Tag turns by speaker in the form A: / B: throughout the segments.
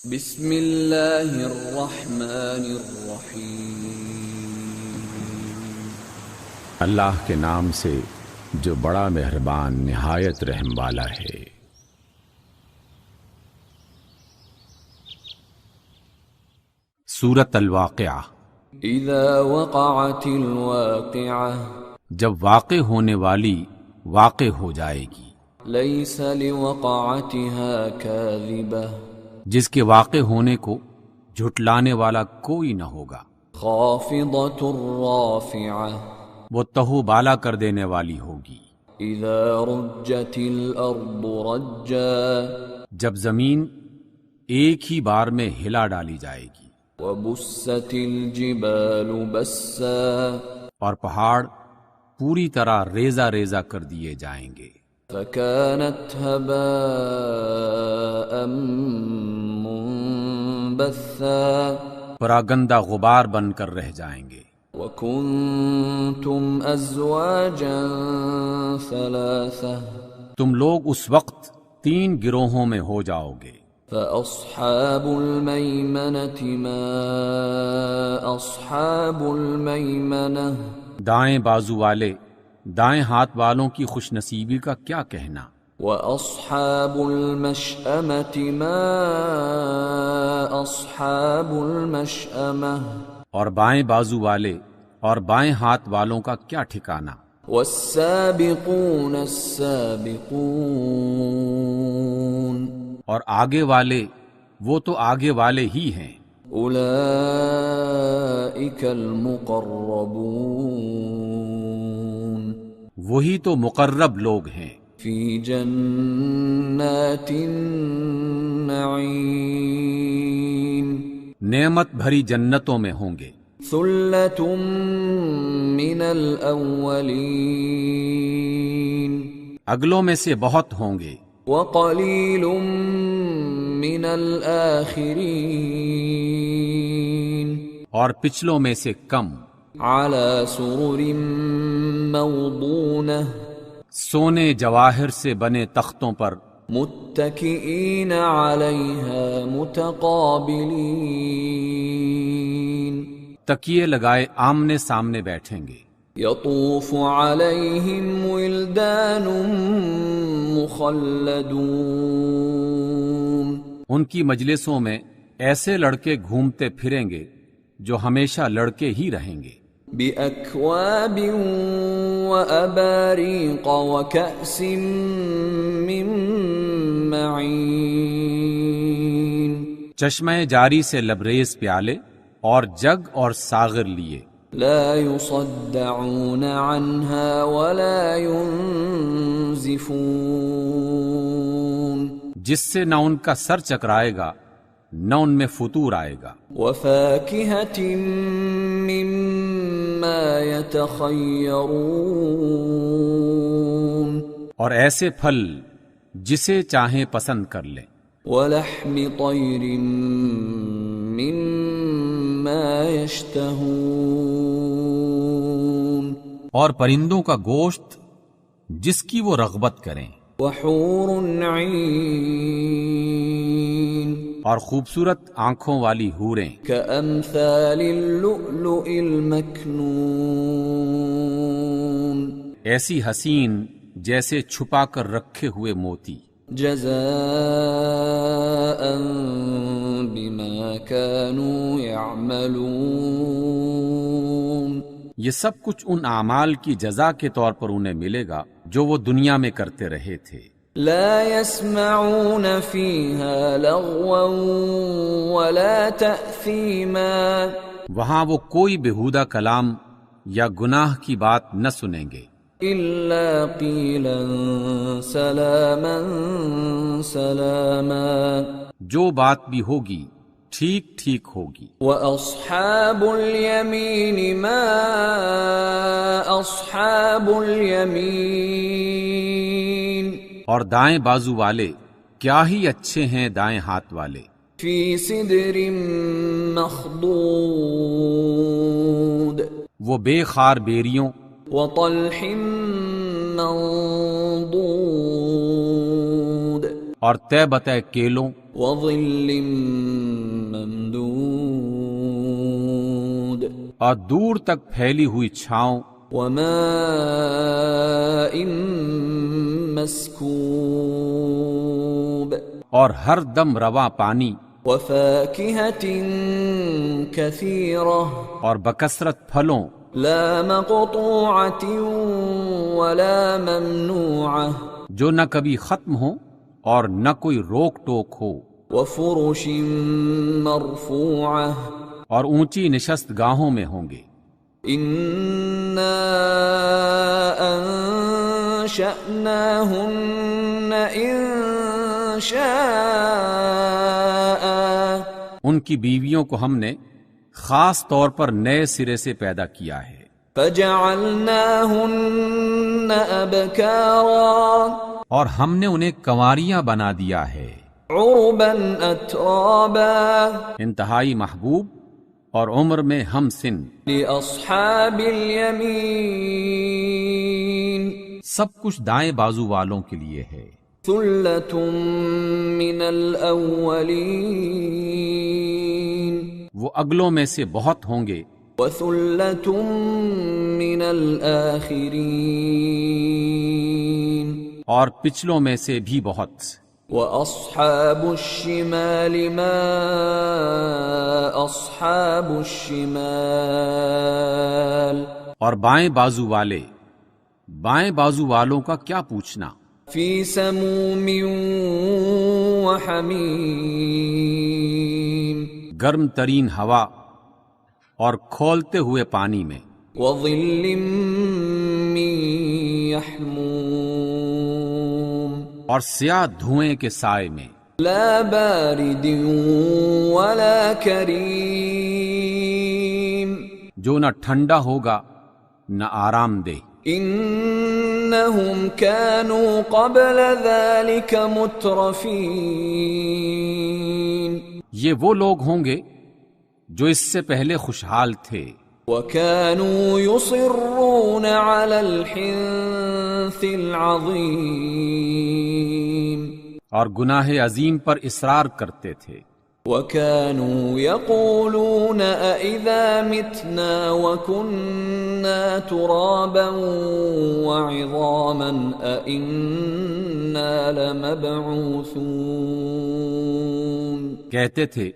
A: بسم اللہ الرحمن الرحیم۔
B: اللہ کے نام سے جو بڑا مہربان نہایت رحم والا ہے۔ سورۃ الواقعہ۔
A: اذا وقعت الواقعہ،
B: جب واقع ہونے والی واقع ہو جائے گی،
A: لیس لوقعتها کاذبہ،
B: جس کے واقع ہونے کو جھٹلانے والا کوئی نہ ہوگا۔
A: خافضۃ رافعہ،
B: وہ تہو بالا کر دینے والی ہوگی۔
A: اذا رجت الارض رجا،
B: جب زمین ایک ہی بار میں ہلا ڈالی جائے گی،
A: وبست الجبال بسا،
B: اور پہاڑ پوری طرح ریزہ ریزہ کر دیے جائیں گے،
A: فكانت هباء منبثا،
B: پراگندہ غبار بن کر رہ جائیں گے۔
A: وكنتم ازواجا ثلاثة،
B: تم لوگ اس وقت 3 گروہوں میں ہو جاؤ گے۔
A: فأصحاب الميمنة ما أصحاب الميمنة،
B: دائیں بازو والے دائیں ہاتھ والوں کی خوش نصیبی کا کیا کہنا۔
A: وأصحاب المشأمة ما أصحاب المشأمة،
B: اور بائیں بازو والے اور بائیں ہاتھ والوں کا کیا ٹھکانہ۔
A: والسابقون السابقون،
B: اور آگے والے وہ تو آگے والے ہی ہیں،
A: اولئک المقربون،
B: وہی تو مقرب لوگ ہیں،
A: فی جنات النعیم،
B: نعمت بھری جنتوں میں ہوں گے۔
A: ثلۃ من الاولین،
B: اگلوں میں سے بہت ہوں گے،
A: وقلیل من الآخرین،
B: اور پچھلوں میں سے کم۔
A: علی سرر موضونہ،
B: سونے جواہر سے بنے تختوں پر،
A: متکئین علیہا متقابلین،
B: تکیے لگائے آمنے سامنے بیٹھیں گے۔
A: یطوف علیہم ولدان مخلدون،
B: ان کی مجلسوں میں ایسے لڑکے گھومتے پھریں گے جو ہمیشہ لڑکے ہی رہیں گے،
A: بأکواب وأباریق وکأس من معین،
B: چشمہ جاری سے لبریز پیالے اور جگ اور ساغر لیے،
A: لا يصدعون عنها ولا ينزفون،
B: جس سے نہ ان کا سر چکرائے گا نہ ان میں فطور آئے گا،
A: وفاکہۃ مما یتخیرون،
B: اور ایسے پھل جسے چاہیں پسند کر لیں،
A: ولحم طیر مما یشتہون،
B: اور پرندوں کا گوشت جس کی وہ رغبت کریں،
A: وحور عین،
B: اور خوبصورت آنکھوں والی حوریں،
A: کأمثال اللؤلؤ المکنون،
B: ایسی حسین جیسے چھپا کر رکھے ہوئے موتی،
A: جزاء بما كانوا يعملون،
B: یہ سب کچھ ان اعمال کی جزا کے طور پر انہیں ملے گا جو وہ دنیا میں کرتے رہے تھے۔
A: لا يسمعون فيها لغوا ولا تأثیما،
B: وہاں وہ کوئی بےہودہ کلام یا گناہ کی بات نہ سنیں گے،
A: الا قیلا سلاما سلاما،
B: جو بات بھی ہوگی ٹھیک ٹھیک ہوگی۔
A: وَأَصْحَابُ الْيَمِينِ مَا أَصْحَابُ الْيَمِينِ،
B: اور دائیں بازو والے کیا ہی اچھے ہیں دائیں ہاتھ والے،
A: فِي سِدْرٍ مَّخْضُودٍ،
B: وہ بے خار بیریوں
A: وَطَلْحٍ مَّنضُودٍ،
B: اور طے بتہ کیلوں
A: وظل ممدود
B: اور دور تک پھیلی ہوئی چھاؤں
A: وماء مسكوب
B: اور ہر دم رواں پانی
A: وفاكهة كثيرة
B: اور بکثرت پھلوں
A: لا مقطوعة ولا ممنوعة
B: جو نہ کبھی ختم ہو اور نہ کوئی روک ٹوک ہو
A: وفرش مرفوعة
B: اور اونچی نشست گاہوں میں ہوں گے
A: إنا أنشأناهن إنشاء
B: ان کی بیویوں کو ہم نے خاص طور پر نئے سرے سے پیدا کیا ہے
A: فجعلناهن أبكارا
B: اور ہم نے انہیں کنواریاں بنا دیا ہے
A: عربا أترابا
B: انتہائی محبوب اور عمر میں ہم سن
A: لأصحاب اليمين
B: سب کچھ دائیں بازو والوں کے لیے ہے
A: ثلة من الأولين
B: وہ اگلوں میں سے بہت ہوں گے
A: وثلة من الآخرين
B: اور پچھلوں میں سے بھی بہت
A: وأصحاب الشمال ما أصحاب الشمال
B: اور بائیں بازو والوں کا کیا پوچھنا
A: في سموم وحميم
B: گرم ترین ہوا اور کھولتے ہوئے پانی میں
A: وظل من يحموم
B: اور سیاہ دھوئیں کے سائے میں
A: لا بارد ولا کریم
B: جو نہ ٹھنڈا ہوگا نہ آرام دہ
A: انہم كانوا قبل ذلك مترفین
B: یہ وہ لوگ ہوں گے جو اس سے پہلے خوشحال تھے
A: وَكَانُوا يُصِرُّونَ عَلَى الْحِنثِ الْعَظِيمِ
B: اور گناہ عظیم پر اصرار کرتے تھے
A: وَكَانُوا يَقُولُونَ أَإِذَا مِتْنَا وَكُنَّا تُرَابًا وَعِظَامًا أَإِنَّا لَمَبْعُوثُونَ
B: کہتے تھے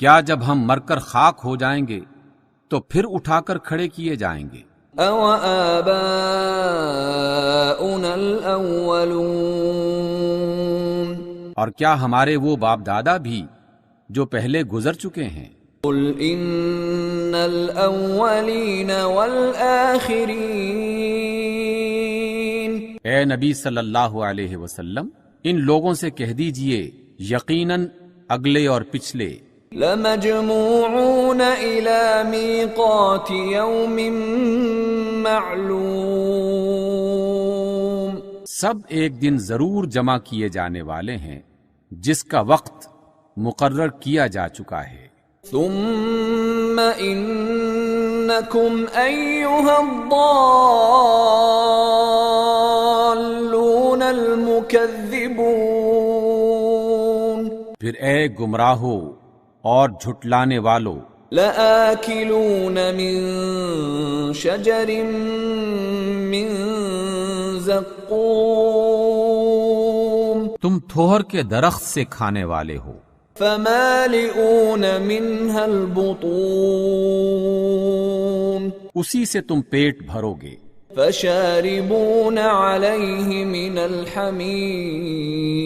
B: کیا جب ہم مر کر خاک ہو جائیں گے تو پھر اٹھا کر کھڑے کیے جائیں گے
A: أَوَآبَاؤُنَا الْأَوَّلُونَ
B: اور کیا ہمارے وہ باپ دادا بھی جو پہلے گزر چکے ہیں
A: قُلْ إِنَّ الْأَوَّلِينَ وَالْآخِرِينَ
B: اے نبی صلی اللہ علیہ وسلم ان لوگوں سے کہہ دیجئے یقیناً اگلے اور پچھلے
A: لَمَجْمُوعُونَ إِلَى مِيقَاتِ يَوْمٍ مَّعْلُومٍ
B: سب ایک دن ضرور جمع کیے جانے والے ہیں جس کا وقت مقرر کیا جا چکا ہے
A: ثُمَّ إِنَّكُمْ أَيُّهَا الضَّالُّونَ الْمُكَذِّبُونَ
B: پھر اے گمراہو اور جھٹلانے والو
A: لَآكِلُونَ مِن شَجَرٍ مِّن زَقُّومٍ
B: تم تھوہر کے درخت سے کھانے والے ہو
A: فَمَالِئُونَ مِنْهَا الْبُطُونَ
B: اسی سے تم پیٹ بھرو گے
A: فَشَارِبُونَ عَلَيْهِ مِنَ الْحَمِيمِ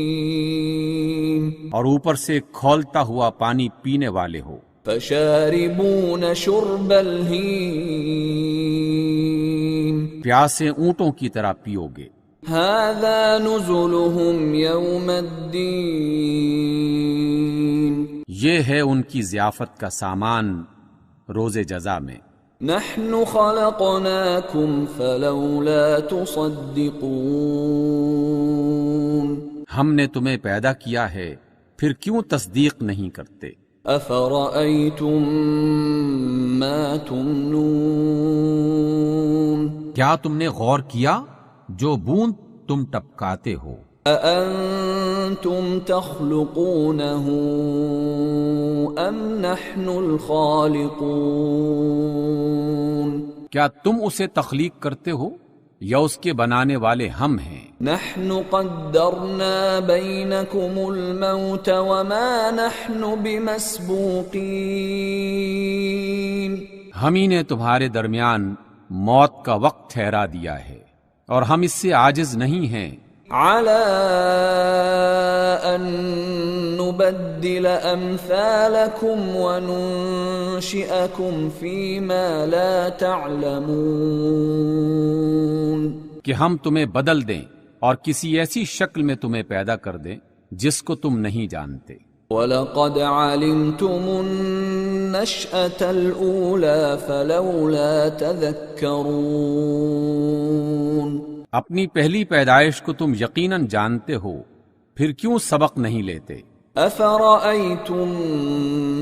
B: اور اوپر سے کھولتا ہوا پانی پینے والے ہو
A: فَشَارِبُونَ شُرْبَ الْهِيمِ
B: پیاسے اونٹوں کی طرح پیو گے
A: هَذَا نُزُلُهُمْ يَوْمَ الدِّينِ
B: یہ ہے ان کی ضیافت کا سامان روز جزا میں
A: نَحْنُ خَلَقْنَاكُمْ فَلَوْلَا تُصَدِّقُونَ
B: ہم نے تمہیں پیدا کیا ہے پھر کیوں تصدیق نہیں کرتے
A: أَفَرَأَيْتُم مَّا تُمْنُونَ
B: کیا تم نے غور کیا جو بوند تم ٹپکاتے ہو
A: أأنتم تخلقونه أم نحن الخالقون؟
B: کیا تم اسے تخلیق کرتے ہو یا اس کے بنانے والے ہم ہیں؟
A: نحن قدرنا بينكم الموت وما نحن بمسبوقين.
B: ہم ہی نے تمہارے درمیان موت کا وقت ٹھہرا دیا ہے اور ہم اس سے عاجز نہیں ہیں.
A: على أن نبدل أمثالكم وننشئكم فيما لا تعلمون.
B: کہ ہم تمہیں بدل دیں اور کسی ایسی شکل میں تمہیں پیدا کر دیں جس کو تم نہیں جانتے.
A: وَلَقَدْ عَلِمْتُمُ النَّشْأَةَ الْأُولَى فَلَوْلَا تَذَكَّرُونَ.
B: اپنی پہلی پیدائش کو تم یقیناً جانتے ہو، پھر کیوں سبق نہیں لیتے؟
A: أَفَرَأَيْتُم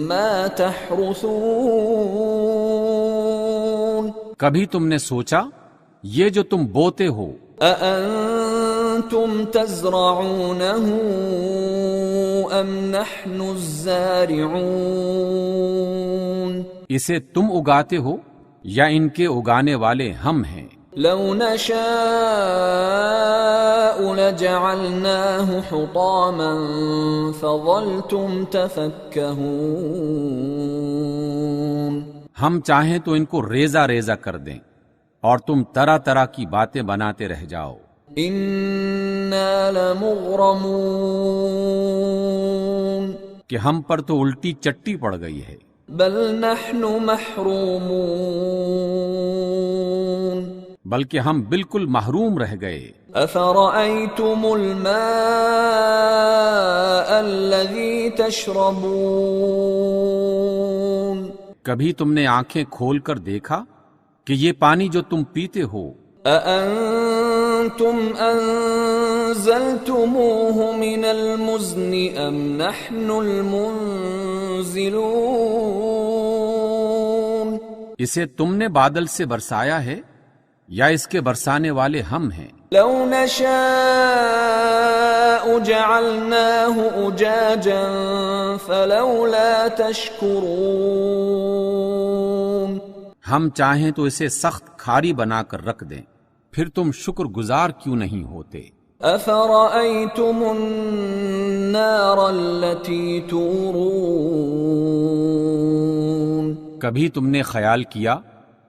A: مَّا تَحْرُثُونَ.
B: کبھی تم نے سوچا یہ جو تم بوتے ہو،
A: أَأَنتُمْ تَزْرَعُونَهُ أَمْ نَحْنُ الزَّارِعُونَ.
B: اسے تم اگاتے ہو یا ان کے اگانے والے ہم ہیں؟
A: لو نشاء لجعلناه حطاما فظلتم تفكهون.
B: ہم چاہیں تو ان کو ریزہ ریزہ کر دیں اور تم طرح طرح کی باتیں بناتے رہ جاؤ.
A: انا لمغرمون.
B: کہ ہم پر تو الٹی چٹی پڑ گئی ہے.
A: بل نحن محرومون.
B: بلکہ ہم بالکل محروم رہ گئے.
A: افرأيتم الماء الذي تشربون.
B: کبھی تم نے آنکھیں کھول کر دیکھا کہ یہ پانی جو تم پیتے ہو،
A: أأنتم أنزلتموه من المزن أم نحن المنزلون.
B: اسے تم نے بادل سے برسایا ہے یا اس کے برسانے والے ہم ہیں؟
A: لو نشاء جعلناه أجاجا فلولا تشكرون.
B: ہم چاہیں تو اسے سخت کھاری بنا کر رکھ دیں، پھر تم شکر گزار کیوں نہیں ہوتے؟
A: أفرأيتم النار التي تورون.
B: کبھی تم نے خیال کیا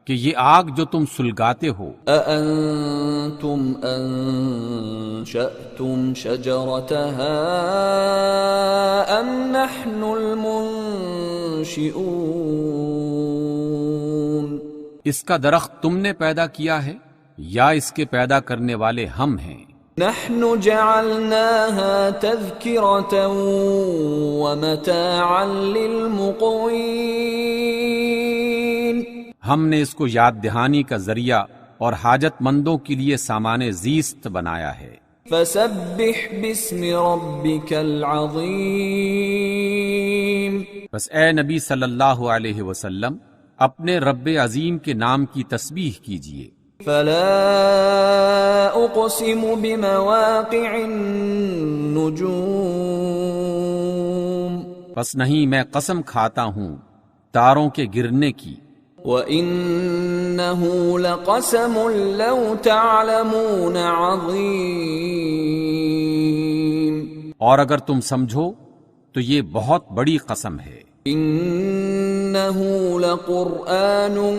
B: کہ یہ آگ جو تم سلگاتے ہو،
A: أأنتم أنشأتم شجرتها أم نحن المنشئون.
B: اس کا درخت تم نے پیدا کیا ہے یا اس کے پیدا کرنے والے ہم ہیں؟
A: نحن جعلناها تذكرة ومتاعا للمقوين.
B: ہم نے اس کو یاد دہانی کا ذریعہ اور حاجت مندوں کے لیے سامان زیست بنایا ہے.
A: فسبح باسم ربك العظيم.
B: بس اے نبی صلی اللہ علیہ وسلم اپنے رب عظیم کے نام کی تسبیح کیجیے.
A: فلا اقسم بمواقع النجوم.
B: بس نہیں میں قسم کھاتا ہوں تاروں کے گرنے کی.
A: وَإِنَّهُ لَقَسَمٌ لَوْ تَعْلَمُونَ عَظِيمٌ.
B: اور اگر تم سمجھو تو یہ بہت بڑی قسم ہے.
A: إِنَّهُ لَقُرْآنٌ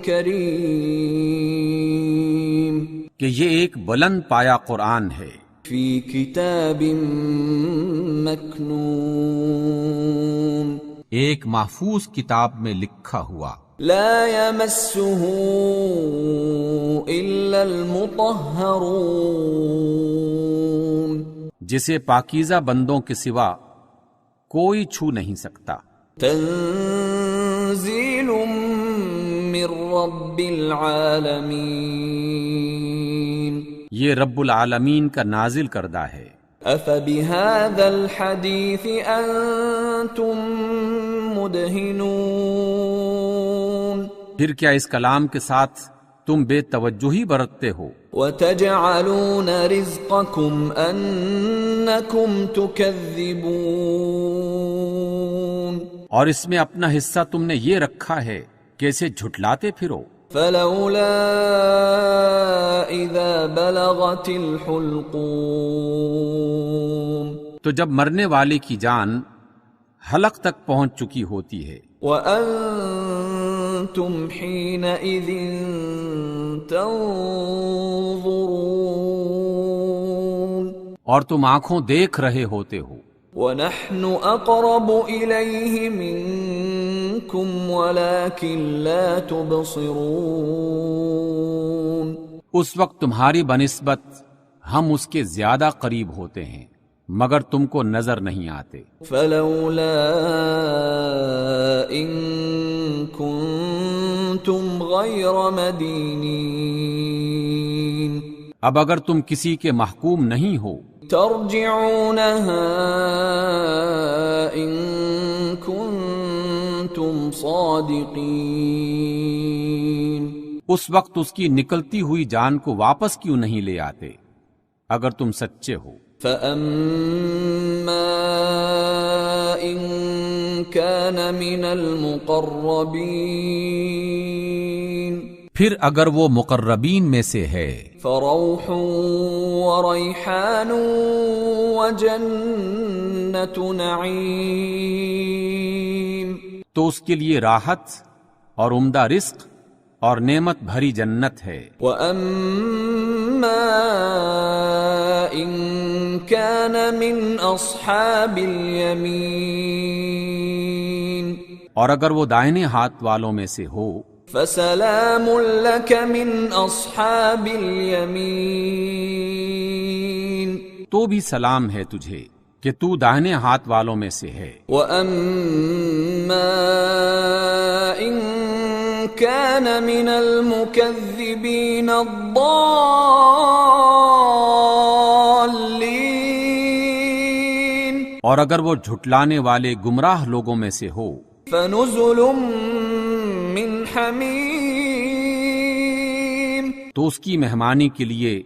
A: كَرِيمٌ.
B: کہ یہ ایک بلند پایا قرآن ہے.
A: فِي كِتَابٍ مَكْنُونٍ.
B: ایک محفوظ کتاب میں لکھا ہوا.
A: لا يمسه إلا المطهرون.
B: جسے پاکیزہ بندوں کے سوا کوئی چھو نہیں سکتا.
A: تنزيل من رب العالمين.
B: یہ رب العالمین کا نازل کردہ ہے.
A: أفبهذا الحديث أنتم مدهنون.
B: پھر کیا اس کلام کے ساتھ تم بے توجہی برتتے ہو،
A: وَتَجْعَلُونَ رِزْقَكُمْ أَنَّكُمْ تُكَذِّبُونَ
B: اور اس میں اپنا حصہ تم نے یہ رکھا ہے کہ اسے جھٹلاتے پھرو۔
A: فَلَوْلَا إِذَا بَلَغَتِ الْحُلْقُومَ
C: تو جب مرنے والے کی جان حلق تک پہنچ چکی ہوتی ہے،
A: وَأَنْتُمْ حِينَئِذٍ تَنْظُرُونَ
B: اور تم آنکھوں دیکھ رہے ہوتے ہو،
A: وَنَحْنُ أَقْرَبُ إِلَيْهِ مِنْكُمْ وَلَكِنْ لَا تُبْصِرُونَ
B: اس وقت تمہاری بنسبت ہم اس کے زیادہ قریب ہوتے ہیں مگر تم کو نظر نہیں آتے۔
A: فَلَوْلَا إِن كُنتُمْ غَيْرَ مَدِينِينَ
B: اب اگر تم کسی کے محکوم نہیں ہو
A: ترجعونها إن كنتم صادقين
B: اس وقت اس کی نکلتی ہوئی جان کو واپس کیوں نہیں لے آتے اگر تم سچے ہو۔
A: فَأَمَّا إِن كَانَ مِنَ الْمُقَرَّبِينَ
B: پھر اگر وہ مقربین میں سے ہے
A: فَرَوْحٌ وَرَيْحَانٌ وَجَنَّةُ نَعِيمٍ
B: تو اس کے لیے راحت اور عمدہ رزق اور نعمت بھری جنت ہے۔
A: وَأَمَّا إِن كَانَ مِنْ أَصْحَابِ الْيَمِينِ
B: اور اگر وہ دائنے ہاتھ والوں میں سے ہو
A: فَسَلَامٌ لَكَ مِنْ أَصْحَابِ الْيَمِينِ
B: تو بھی سلام ہے تجھے کہ تو دائنے ہاتھ والوں میں سے ہے۔
A: وَأَمَّا إِن كَانَ مِنَ الْمُكَذِّبِينَ الضَّالِّينَ
B: اور اگر وہ جھٹلانے والے گمراہ لوگوں میں سے ہو
A: فَنُزُلٌ مِّنْ حَمِيمٍ
B: تو اس کی مہمانی کے لیے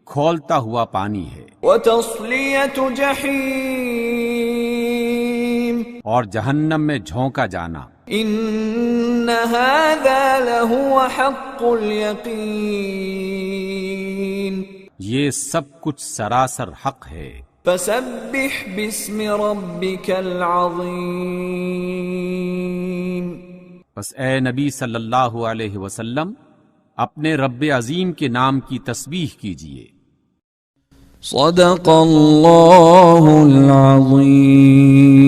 B: کھولتا ہوا پانی ہے،
A: وَتَصْلِيَةُ جَحِيمٍ
B: اور جہنم میں جھونکا جانا۔
A: إِنَّ هَذَا لَهُوَ حَقُّ الْيَقِينِ
B: یہ سب کچھ سراسر حق ہے۔
A: فَسَبِّحْ بِاسْمِ رَبِّكَ الْعَظِيمِ
B: بس اے نبی صلی اللہ علیہ وسلم اپنے رب عظیم کے نام کی تسبیح کیجئے۔
A: صدق اللہ العظیم۔